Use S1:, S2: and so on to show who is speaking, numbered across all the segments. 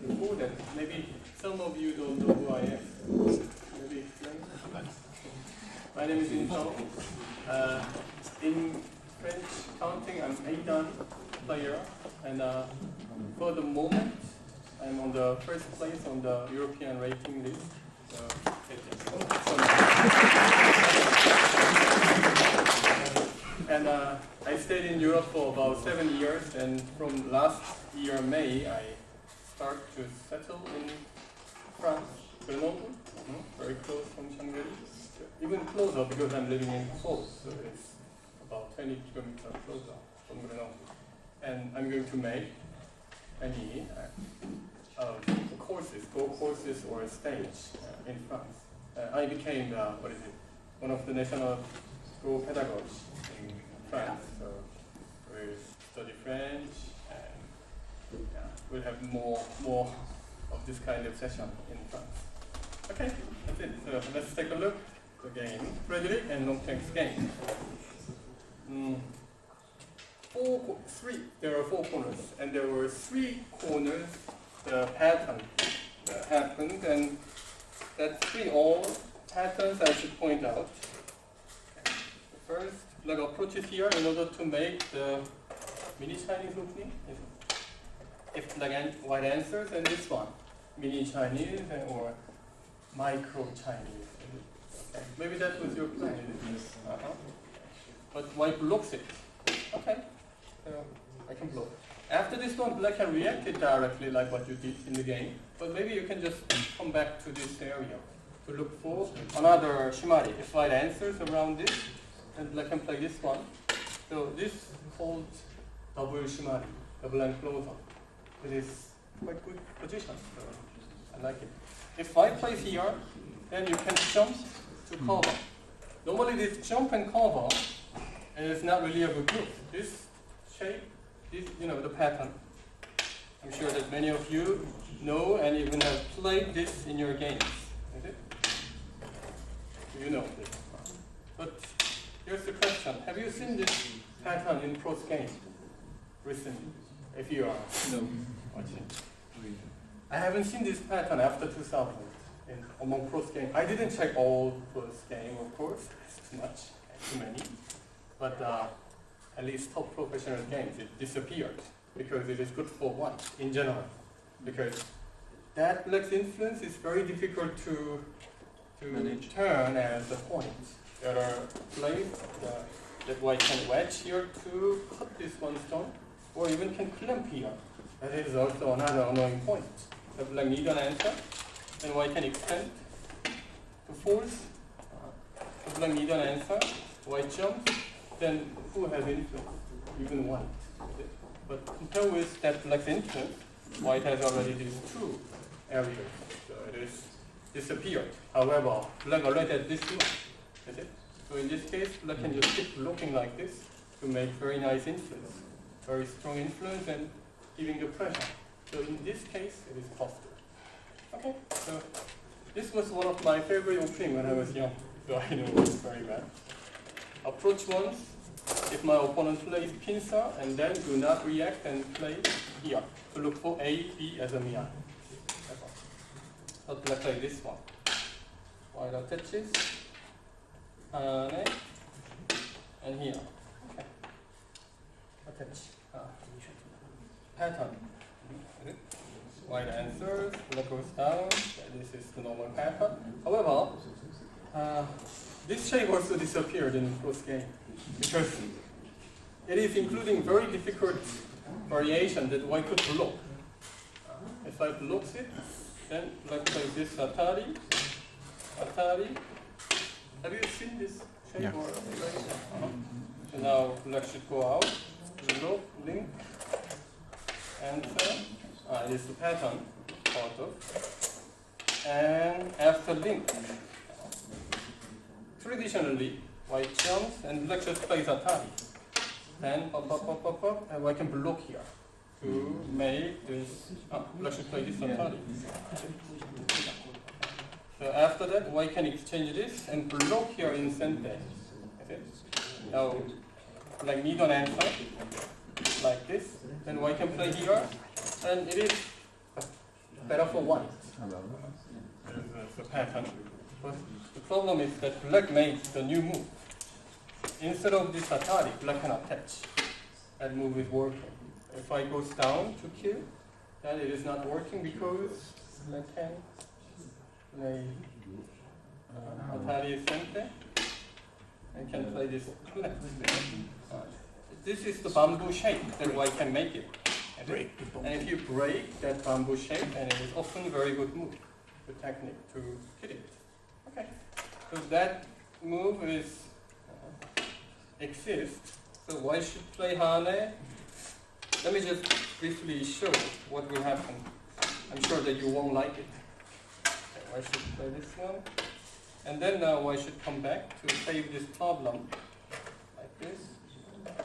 S1: before that, maybe some of you don't know who I am. Maybe explain. My name is Inseong. In French counting, I'm 8-dan player, and for the moment, I'm on the first place on the European rating list. So, and I stayed in Europe for about 7 years, and from last year May, I start to settle in France, Grenoble, very close from Shanghai, even closer because I'm living in Seoul, so it's about 20 kilometers closer from Grenoble. And I'm going to make any courses, go courses or stage in France. I became one of the national Go pedagogues in France. So we study French, and we'll have more of this kind of session in France. Okay, that's it. So let's take a look at the game. Frederick and Longchank's game. There are 4 corners, and there were 3 corners. The pattern happened, and that 3 all patterns I should point out. First, Black approaches here in order to make the mini Chinese opening. If Black and White answers, and this one, mini Chinese or micro Chinese. Okay. Maybe that was your plan. But White blocks it. Okay, I can block. After this one, Black can react it directly like what you did in the game. But maybe you can just come back to this area to look for another shimari. If White answers around this, then Black can play this one. So this is called double shimari, double enclosure. It is quite good position, so I like it. If White plays here, then you can jump to cover. Normally this jump and cover is not really a good move. This shape, the pattern. I'm sure that many of you know and even have played this in your games. Is it? You know this. But here's the question. Have you seen this pattern in pros game recently? If you are watching. I haven't seen this pattern after 2000 among pros game. I didn't check all pros game, of course. It's too much, too many. But at least top professional games, it disappeared because it is good for White in general. Because that Black's influence is very difficult to turn as a point. There are plays that White can wedge here to cut this one stone, or even can clamp here. That is also another annoying point. The Black needs an answer, and White can extend to force. The Black needs an answer, White jumps, then who has influence? Even White. But compared with that Black's influence, White has already these 2 areas. So it is disappeared. However, Black already had this one. Is it? So in this case, Black can just keep looking like this to make very nice influence. Very strong influence and giving the pressure. So in this case, it is possible. Okay, so this was one of my favorite opening when I was young. So I know it's very bad. Approach once, if my opponent plays pincer, and then do not react and play here to look for A, B as a mian. But let's play this one. White attaches, and here. Okay. Attach. Pattern. White answers, Black goes down. This is the normal pattern. However, this shape also disappeared in the first game because it is including very difficult variation that White could block. If I blocks it, then Black plays this Atari. Have you seen this shape? Yeah. So now Black should go out, look, link, answer. It is the pattern, part of. And after link, traditionally, White jumps and Black just plays Atari. Then and White can block here to make this. Black should play this Atari. So after that, White can exchange this and block here in center. Okay. Now, Black need an answer like this. Then White can play here, and it is better for white. There's a pattern. But the problem is that black made the new move. Instead of this Atari, black cannot touch. That move is working. If I go down to kill, then it is not working because black can play Atari Sente and can play this black. This is the bamboo shape that white can make it. And if you break that bamboo shape, and it is often a very good move, the technique to hit it. Okay, so that move is exists. So why should play Hane? Let me just briefly show what will happen. I'm sure that you won't like it. Okay, why should play this one? And then now I should come back to save this problem like this.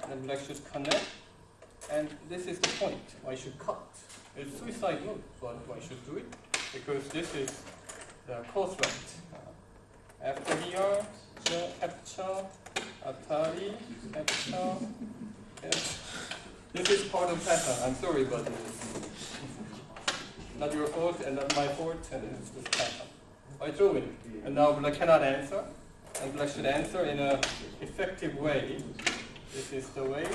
S1: And black should connect. And this is the point. Why should cut? It's suicide move, but why should do it? Because this is the course right. After here, the capture, Atari, capture. Yes. This is part of pattern. I'm sorry, but it's not your fault and not my fault, and it's this pattern. I threw it, and now black cannot answer, and black should answer in an effective way. This is the way.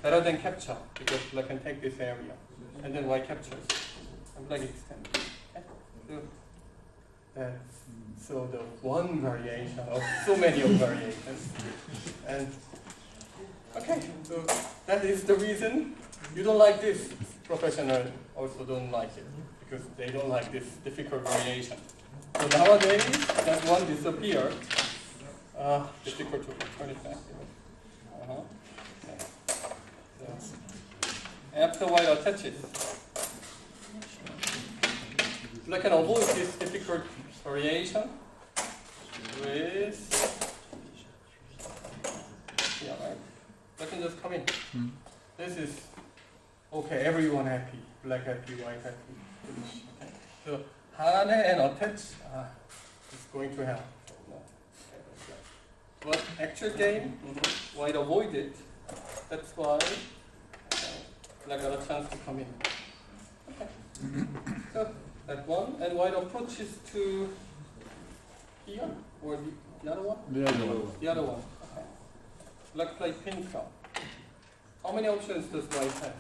S1: Better than capture, because black can take this area. And then white captures. And black extends. Okay. So the one variation of so many of variations. And okay, so that is the reason you don't like this. Professionals also don't like it, because they don't like this difficult variation. So nowadays, that one disappeared. Difficult to turn it back. After white attaches, black can avoid this difficult variation with, yeah, right? Black can just come in. This is, okay, everyone happy. Black happy, white happy. Okay. So, Hane and attach is going to help. No. But actual game, white avoided. That's why black got a chance to come in. Okay. So that one, and white approaches to here, or the other one?
S2: The other one.
S1: The other one. Okay. Black play pincer. How many options does white have?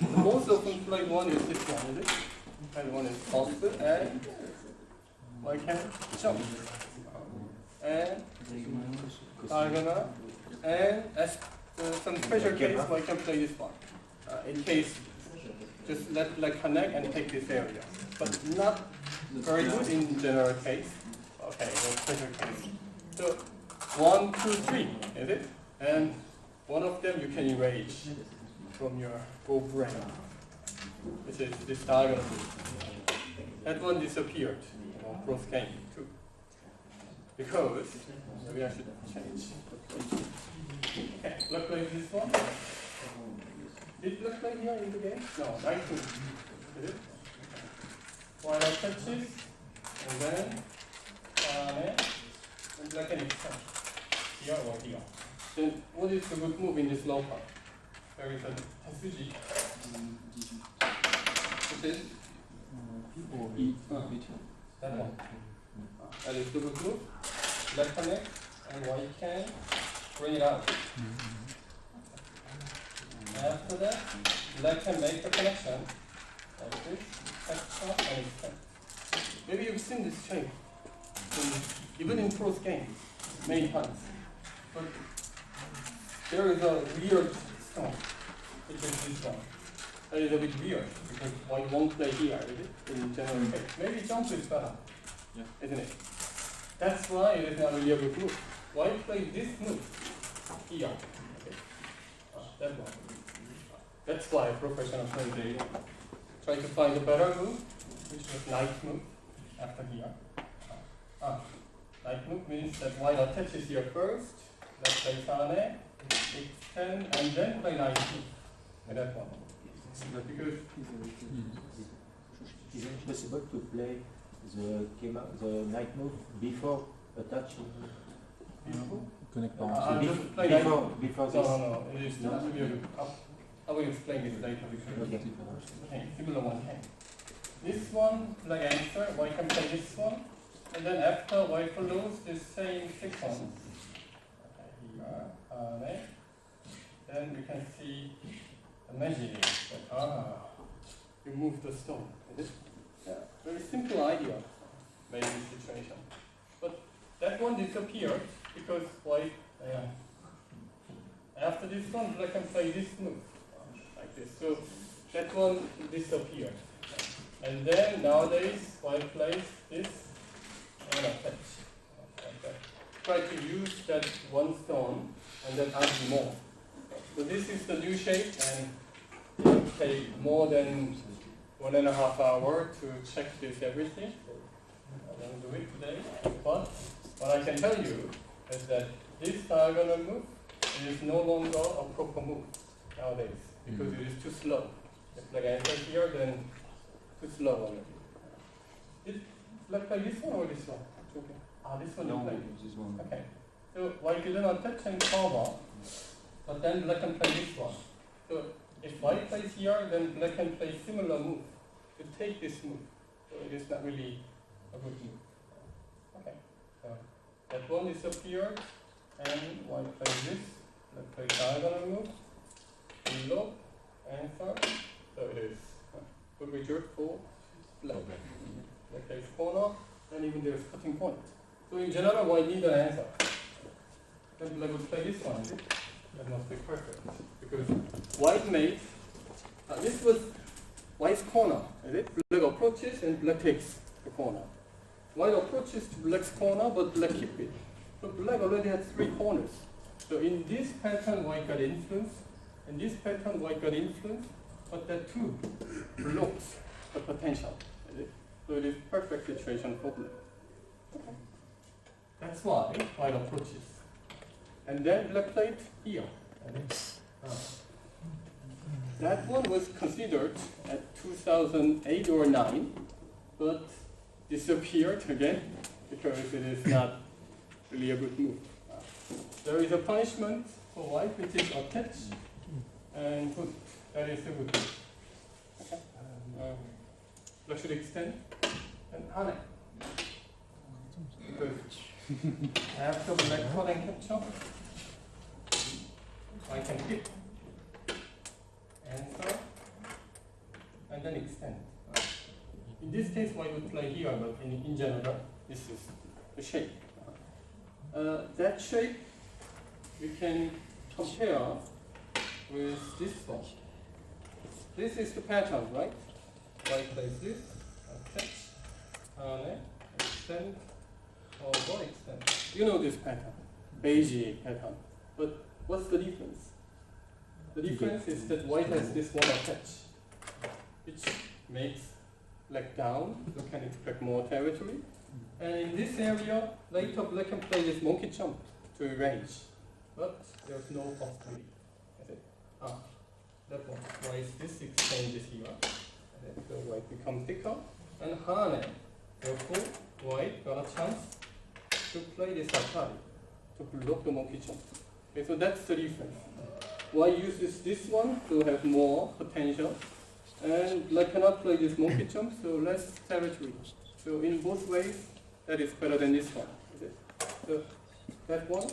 S1: The most often played one is this one, is it? And one is tossed, and white can jump. And diagonal, and as some special case, I can play this one. In case, just let black connect and take this area. But not very good in general case. Okay, no special case. So, 1, 2, 3, is it? And one of them you can erase from your go brain, which is this diagonal. That one disappeared, cross game too. Because, maybe I should change. Okay, black play this one. Did black play here in the game? No, knight move. Is it? White touches, and then and black can extend. Here or here. Then what is the good move in this low part? There is a Tetsuji. Which is? That one. That is the good move. Black connect, and white can bring it out. After that, black can make the connection like this, and extend. Maybe you've seen this shape, even in pros games, many times. But there is a weird stone, which is this one. That is a bit weird, because one won't play here, is it? In general case. Maybe jump is better, isn't it? That's why it is not really a good move. Why play this move here? Okay. That one. That's why professional players they try to find a better move, which was knight move after here. Knight move means that white attaches here first, let's play Sane, extend, and then play knight move. And that one. Because
S3: is it possible to play the knight move before attaching? Before this?
S1: No, it is not really. I will explain it later because okay, similar one can. this one, black answer, white can play this one, and then after white follows this same sequence. Okay, here, then we can see the magic. You move the stone. Yeah, very simple idea, maybe situation. But that one disappeared because white, after this one, black can play this move, like this. So that one disappeared. And then nowadays, white plays this and a patch. Like that. Try to use that one stone and then add more. So this is the new shape, and it will take more than 1.5 hours to check this everything. I won't do it today, but what I can tell you is that this diagonal move is no longer a proper move nowadays because it is too slow. If black answer here, then too slow already. Did black play this one or this one? Okay. This one you played.
S3: This one.
S1: Okay. So white didn't attach and cover, but then black can play this one. So if white plays here, then black can play similar move to take this move. So it is not really a good move. Okay. So that one disappeared, and white plays this. Black plays diagonal move. Low, answer. So it is good result for black. Black plays corner, and even there is cutting point. So in general, white need an answer. Then black would play this one. That must be perfect because white made this was white's corner. Is it? Black approaches and black takes the corner. White approaches to black's corner, but black keep it. So black already had 3 corners. So in this pattern, white got influence. In this pattern, white got influence, but that too blocks the potential. Is it? So it is perfect situation for black. Okay. That's why white approaches. And then black played here. That one was considered at 2008 or 9, but disappeared again because it is not really a good move. There is a punishment for white which is attach and put. That is a good move. Okay. Black should extend and hane. Because after black call and capture, I can hit, answer, and then extend. In this case, white would play here, but in general, this is the shape. That shape we can compare with this one. This is the pattern, right? White plays this, attach, extend, over, extend. You know this pattern, beige pattern. But what's the difference? The difference is that white has this one attach, which makes black down, so can expect more territory. And in this area, later black can play this monkey jump to range, but there's no possibility. That one. Why is this exchanges here? So white becomes thicker, and hane. Therefore, white got a chance to play this atari, to block the monkey jump. Okay, so that's the difference. White uses this one to have more potential, and black cannot play this monkey jump, so less territory. So in both ways, that is better than this one. So that one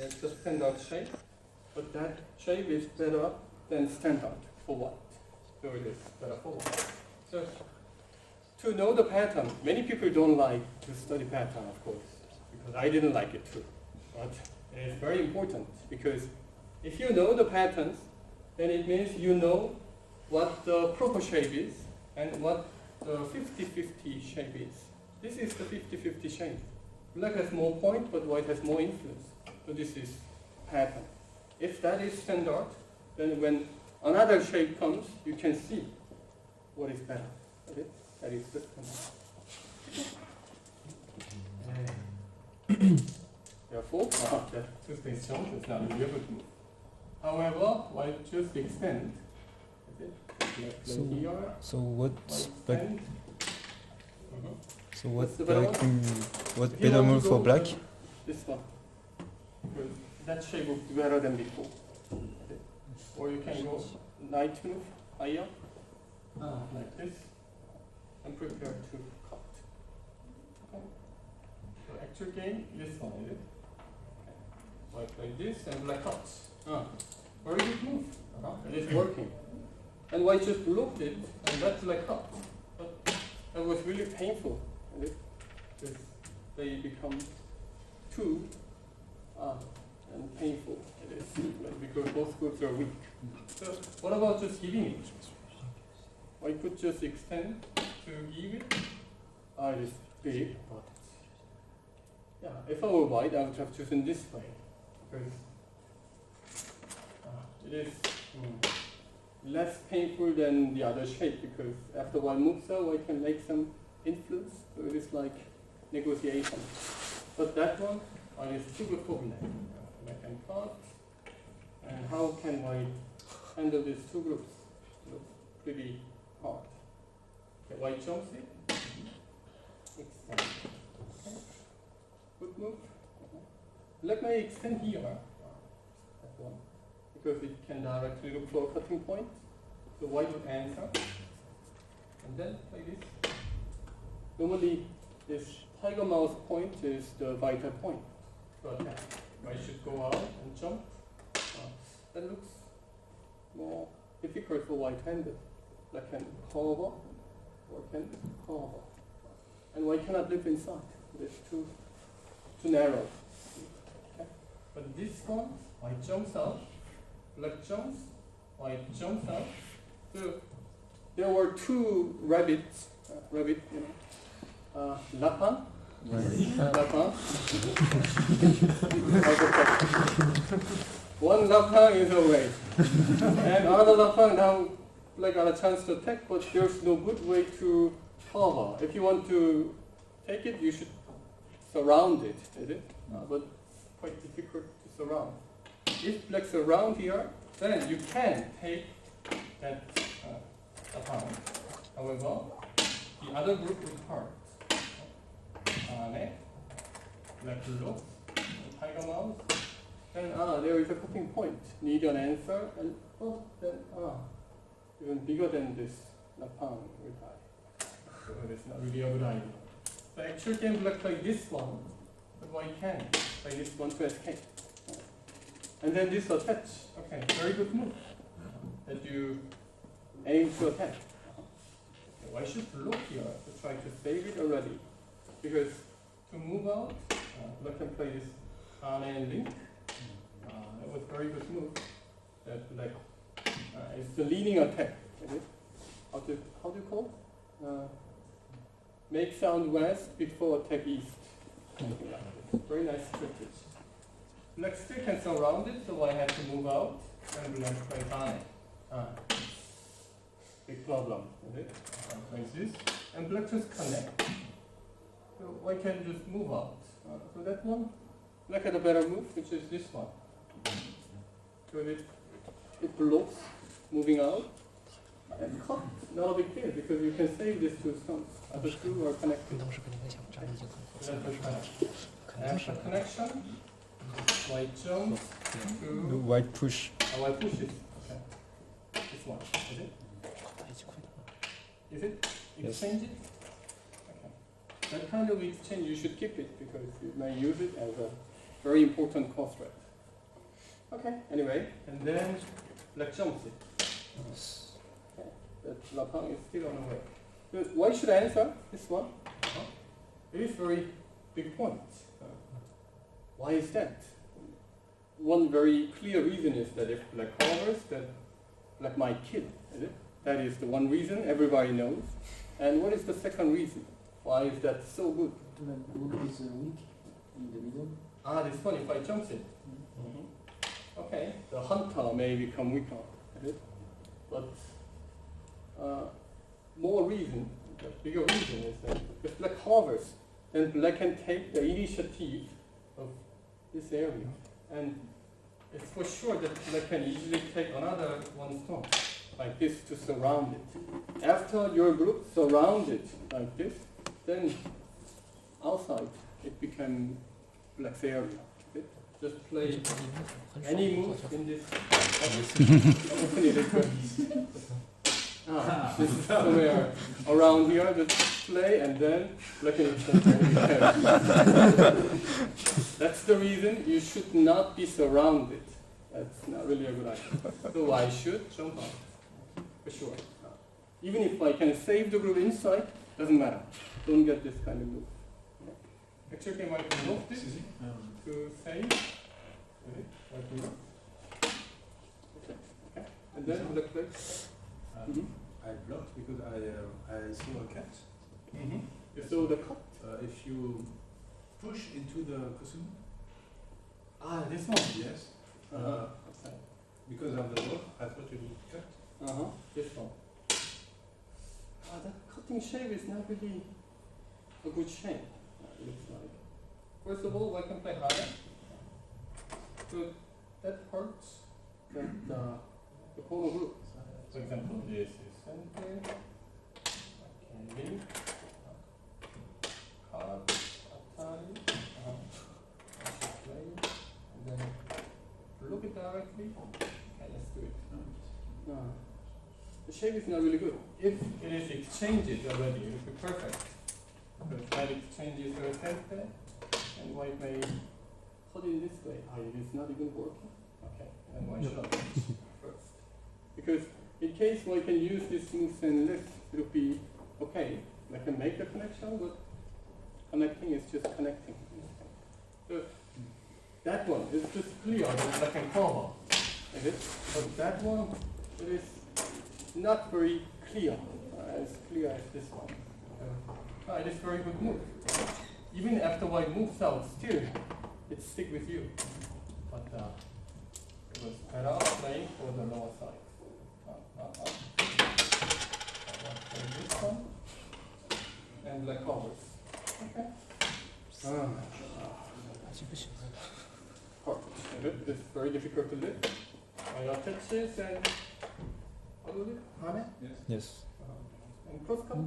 S1: is the standard shape, but that shape is better than standard for white. So it is better for white. So to know the pattern, many people don't like to study pattern, of course, because I didn't like it too. But it is very important because if you know the patterns, then it means you know what the proper shape is and what the 50-50 shape is. This is the 50-50 shape. Black has more point, but white has more influence. So this is pattern. If that is standard, then when another shape comes, you can see what is better. Okay? That is the standard. Therefore, that two-space jump is not really a good move. However, white just extend.
S2: So what's black? So
S1: What's
S2: what better move for black?
S1: This one. Because that shape would be better than before. Okay. Or you can go knight move higher, like this. and prepare to cut. Okay. So actual game, this one, is it? Okay. White play this and black cuts. Very good move. It is working. And white just blocked it, and that's black cut. But that was really painful. Is it? Because they become two and painful. It is because both groups are weak. So what about just giving it? I could just extend to give it. It is big, but yeah, if I were white, I would have chosen this way because it is less painful than the other shape because after one moves out, I can make some influence. So it is like negotiation. But that one is super coordinated. I can cut. And how can I handle these two groups? Looks pretty hard. Okay, white jumps it. Extend. Okay. Good move. Black may extend here. That one. Because it can directly look for a cutting point. So white would answer. And then like this. Normally this tiger mouse point is the vital point to attack. I should go out and jump. That looks more difficult for white-handed. Black can cover or can cover. And white cannot live inside. It's too narrow. Okay. But this one, white jumps out, black jumps, white jumps out. So there were two rabbits, lapin. Lapin. One lapin is away. And another lapin now got a chance to attack, but there's no good way to cover. If you want to take it, you should surround it, is it? But it's quite difficult to surround. If black surround here, then you can take that lapin. However, the other group will hurt. Black look, tiger mouse. Then there is a cutting point. Need an answer, and then even bigger than this lapin will die. So it's not really a good idea. So actually can black like this one, but white can like this one to escape. And then this attach. Okay, very good move that you aim to attack. Why should look here to try to save it already? Because to move out, black can play this and link. That was a very good move. That black is the leaning attack. Is it? How do you call it? Make sound west before attack east. Something like this. Very nice strategy. Black still can surround it, so I have to move out and black play on it. Big problem, is it? Like this. And black just connect. So I can just move out. So that one, black had a better move, which is this one. So it blocks moving out. And cut, not a big deal, because you can save these two stones. The two are connected. After connection, white jump to...
S2: White push.
S1: White push it. Okay. This one, is it? Is it? Exchange it? Okay. That kind of exchange, you should keep it because you may use it as a very important cost rate. Okay, anyway, and then black jumps it. Okay, that lapin is still on the way. But why should I answer this one? It is very big point. Why is that? One very clear reason is that if black covers, then black might kill, is it? That is the one reason everybody knows. And what is the second reason? Why is that so good?
S3: The group is weak in the middle.
S1: This one, if I jump it. Okay, the hunter may become weaker, is it? But more reason, the bigger reason is that if black hovers, then black can take the initiative of this area. And it's for sure that black can easily take another one stone, like this, to surround it. After your group surround it like this, then outside it becomes black's area. Okay? Just play any move in this. This is somewhere around here, just play, and then black can extend there. That's the reason you should not be surrounded. That's not really a good idea. So I should jump out, for sure. Even if I can save the group inside, doesn't matter. Don't get this kind of move. Actually, I might move this to save. Right here. Okay. And then black play.
S4: I blocked because I saw a cat.
S1: You saw the cut?
S4: If you push into the cushion,
S1: This one.
S4: yes,
S1: Okay.
S4: because of the block, I thought you would cut.
S1: This one. That cutting shape is not really a good shape. It looks like. First of all, I can play higher. So that hurts the corner group. For example, this is center. Okay. Card. Atari. Play. And then look it directly. Okay, let's do it. The shape is not really good. If it is exchanged already, it would be perfect. But white exchanges are center, and white may cut in this way. It is not even working. Okay, and white shot first. Because in case white can use this moves and lift, it would be okay. I can make the connection, but connecting is just connecting. So that one is just clear, that I can cover. But that one, it is not very clear, as clear as this one. It is very good move. Even after white moves out, still it stick with you. But it was better playing for the lower side. This one and black covers. Okay. Perfect. It's very difficult to lift. I attaches and
S4: Yes.
S2: Yes.
S1: and cross cut.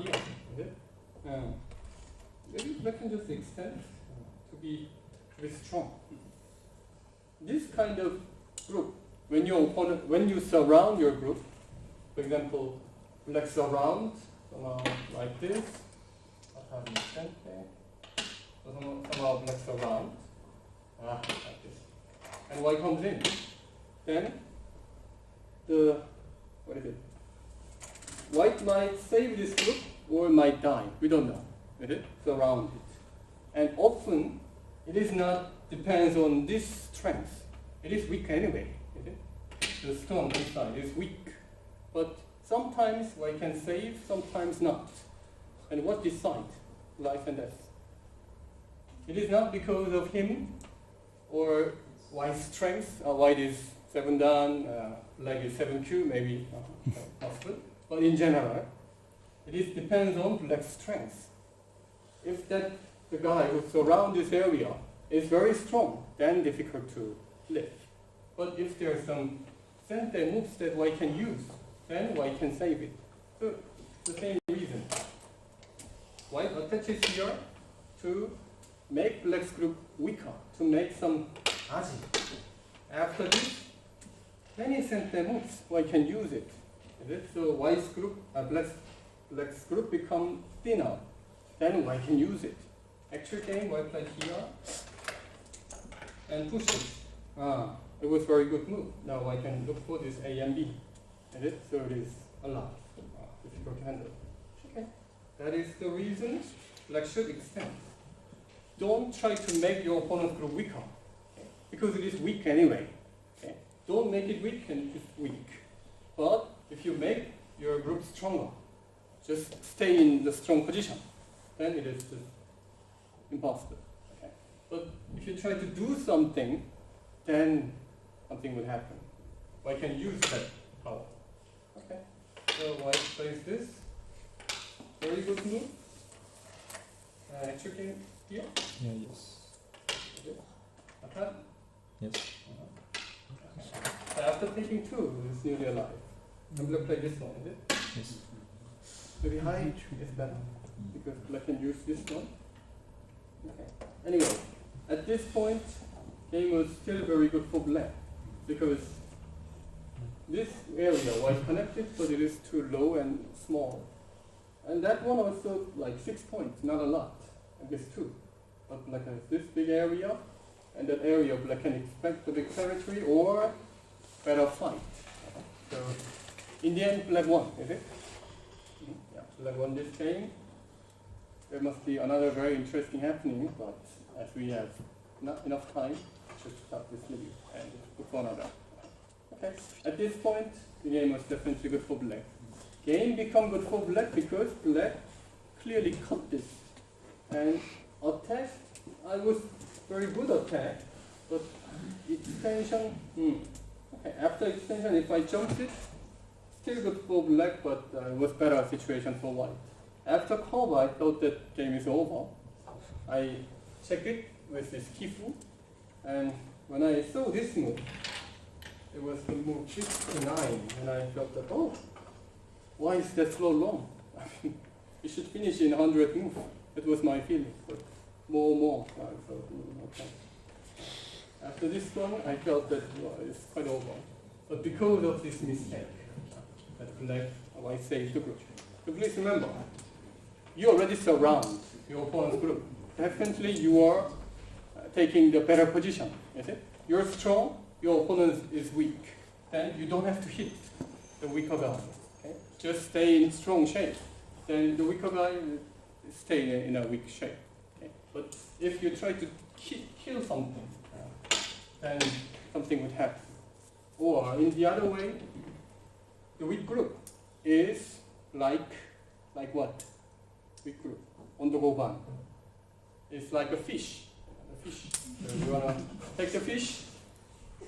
S1: Here, is it? Maybe black can just extend to be strong. This kind of group, when you surround your group, for example, black surround like this, somehow black surround, like this, and white comes in, then white might save this group or might die. We don't know. Surround it. And often it is not depends on this strength. It is weak anyway. The stone inside is weak. But sometimes white can save, sometimes not. And what decides life and death? It is not because of him or white's strength. White is 7 down, leg is 7Q, maybe possible. But in general, it depends on black's strength. If the guy who surrounds this area is very strong, then difficult to lift. But if there are some center moves that white can use, then white can save it. So the same reason. White attaches here to make black's group weaker, to make some aji. After this, many center moves, white can use it. So white's group, black's group become thinner. Then white can use it. Actual game, white play here and push it. It was very good move. Now I can look for this A and B. So it is a lot difficult to handle. Okay. That is the reason black should extend. Don't try to make your opponent's group weaker, because it is weak anyway. Okay. Don't make it weak and it's weak. But if you make your group stronger, just stay in the strong position, then it is just impossible. Okay. But if you try to do something, then something will happen. I can use that power. Okay. So white plays this. Very good move. Actually here.
S2: Yeah, yes.
S1: Okay.
S2: Yes.
S1: So after taking 2, it's nearly alive. I'm going to play this one, is it?
S2: Yes.
S1: Maybe high is better, because black can use this one. Okay. Anyway, at this point, game was still very good for black, because this area was connected, but it is too low and small. And that one also like 6 points, not a lot. And this too. But black has this big area, and that area black can expect the big territory or better fight. So in the end, black won, is it? Yeah, black won this game. There must be another very interesting happening, but as we have not enough time, just stop this video and look for another. Okay. At this point, the game was definitely good for black. Game become good for black because black clearly cut this. And attack, I was very good attack, but extension, okay, after extension, if I jumped it, still good for black, but it was better situation for white. After cover, I thought that game is over. I checked it with this Kifu, and when I saw this move, it was the move 6 to 9, and I felt that, oh, why is that so long? I mean, it should finish in 100 moves. That was my feeling, but more. I felt, okay. After this one, I felt that it's quite over. But because of this mistake, that black, I saved the group. So please remember, you already surround your opponent's group. Definitely you are taking the better position, is it? You're strong, your opponent is weak. Then you don't have to hit the weaker guy. Okay? Just stay in strong shape. Then the weaker guy stay in a weak shape. Okay? But if you try to kill something, then something would happen. Or in the other way, the weak group is like what? Weak group. Ondogoban. It's like a fish. So you wanna take the fish,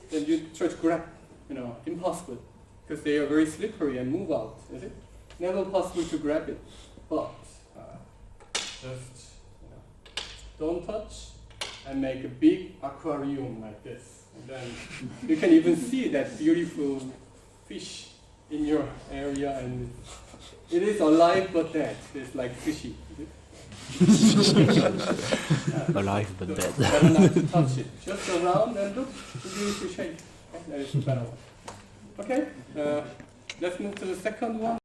S1: then you try to grab. Impossible, because they are very slippery and move out. Is it? Never possible to grab it. But just don't touch and make a big aquarium like this. And then you can even see that beautiful fish in your area, and it is alive but dead. It's like fishy.
S5: Alive but dead.
S1: Better not to touch it. Just around and look, the beautiful shape. Okay, that is the better one. Okay, let's move to the second one.